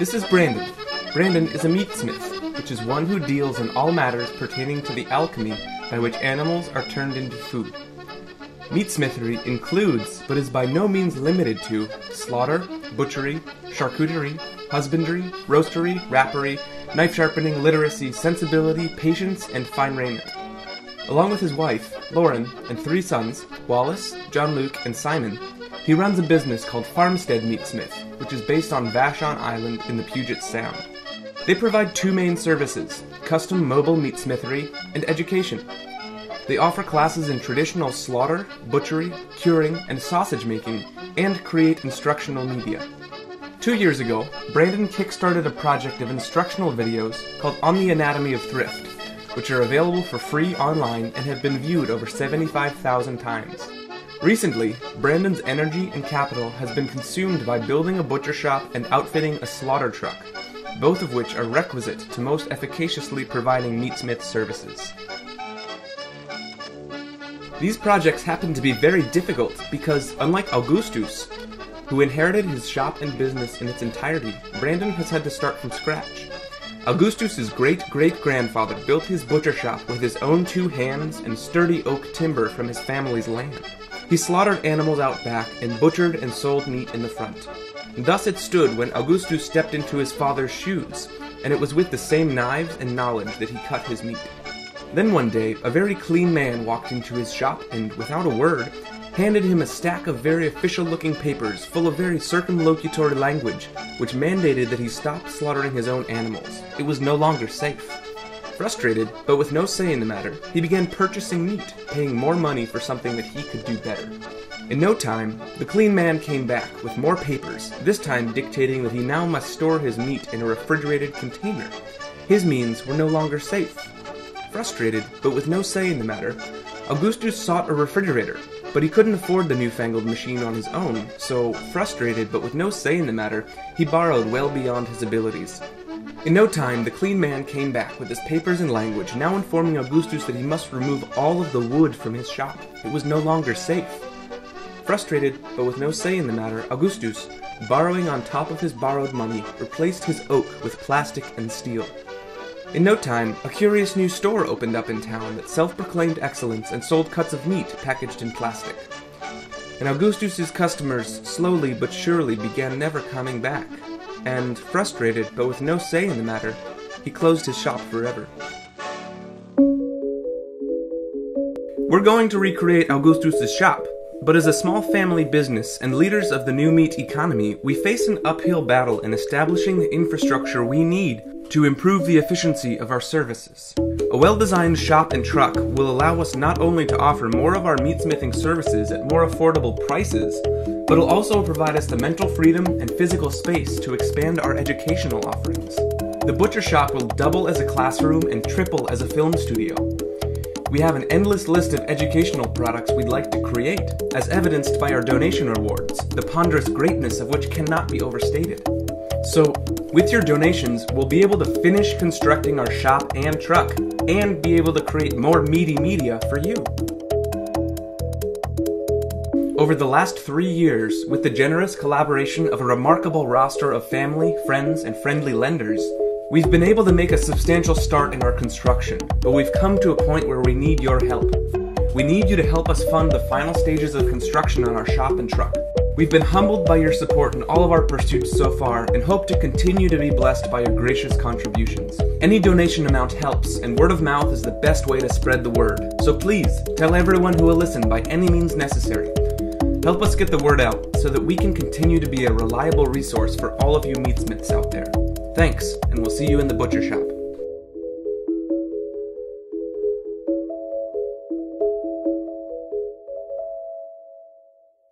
This is Brandon. Brandon is a meatsmith, which is one who deals in all matters pertaining to the alchemy by which animals are turned into food. Meatsmithery includes, but is by no means limited to, slaughter, butchery, charcuterie, husbandry, roastery, rappery, knife sharpening, literacy, sensibility, patience, and fine raiment. Along with his wife, Lauren, and 3 sons, Wallace, John-Luc, and Simon, he runs a business called Farmstead Meatsmith, which is based on Vashon Island in the Puget Sound. They provide 2 main services, custom mobile meatsmithery and education. They offer classes in traditional slaughter, butchery, curing, and sausage making, and create instructional media. 2 years ago, Brandon kickstarted a project of instructional videos called On the Anatomy of Thrift, which are available for free online and have been viewed over 75,000 times. Recently, Brandon's energy and capital has been consumed by building a butcher shop and outfitting a slaughter truck, both of which are requisite to most efficaciously providing meatsmith services. These projects happen to be very difficult because, unlike Augustus, who inherited his shop and business in its entirety, Brandon has had to start from scratch. Augustus's great-great-grandfather built his butcher shop with his own 2 hands and sturdy oak timber from his family's land. He slaughtered animals out back and butchered and sold meat in the front. Thus it stood when Augustus stepped into his father's shoes, and it was with the same knives and knowledge that he cut his meat. Then one day, a very clean man walked into his shop and, without a word, handed him a stack of very official-looking papers full of very circumlocutory language, which mandated that he stop slaughtering his own animals. It was no longer safe. Frustrated, but with no say in the matter, he began purchasing meat, paying more money for something that he could do better. In no time, the clean man came back with more papers, this time dictating that he now must store his meat in a refrigerated container. His means were no longer safe. Frustrated, but with no say in the matter, Augustus sought a refrigerator, but he couldn't afford the newfangled machine on his own, so, frustrated but with no say in the matter, he borrowed well beyond his abilities. In no time, the clean man came back with his papers and language, now informing Augustus that he must remove all of the wood from his shop. It was no longer safe. Frustrated, but with no say in the matter, Augustus, borrowing on top of his borrowed money, replaced his oak with plastic and steel. In no time, a curious new store opened up in town that self-proclaimed excellence and sold cuts of meat packaged in plastic. And Augustus's customers slowly but surely began never coming back, and, frustrated but with no say in the matter, he closed his shop forever. We're going to recreate Augustus's shop, but as a small family business and leaders of the new meat economy, we face an uphill battle in establishing the infrastructure we need to improve the efficiency of our services. A well-designed shop and truck will allow us not only to offer more of our meatsmithing services at more affordable prices, but will also provide us the mental freedom and physical space to expand our educational offerings. The butcher shop will double as a classroom and triple as a film studio. We have an endless list of educational products we'd like to create, as evidenced by our donation rewards, the ponderous greatness of which cannot be overstated. So, with your donations, we'll be able to finish constructing our shop and truck, and be able to create more meaty media for you. Over the last 3 years, with the generous collaboration of a remarkable roster of family, friends, and friendly lenders, we've been able to make a substantial start in our construction, but we've come to a point where we need your help. We need you to help us fund the final stages of construction on our shop and truck. We've been humbled by your support in all of our pursuits so far and hope to continue to be blessed by your gracious contributions. Any donation amount helps, and word of mouth is the best way to spread the word. So please, tell everyone who will listen by any means necessary. Help us get the word out so that we can continue to be a reliable resource for all of you meatsmiths out there. Thanks, and we'll see you in the butcher shop.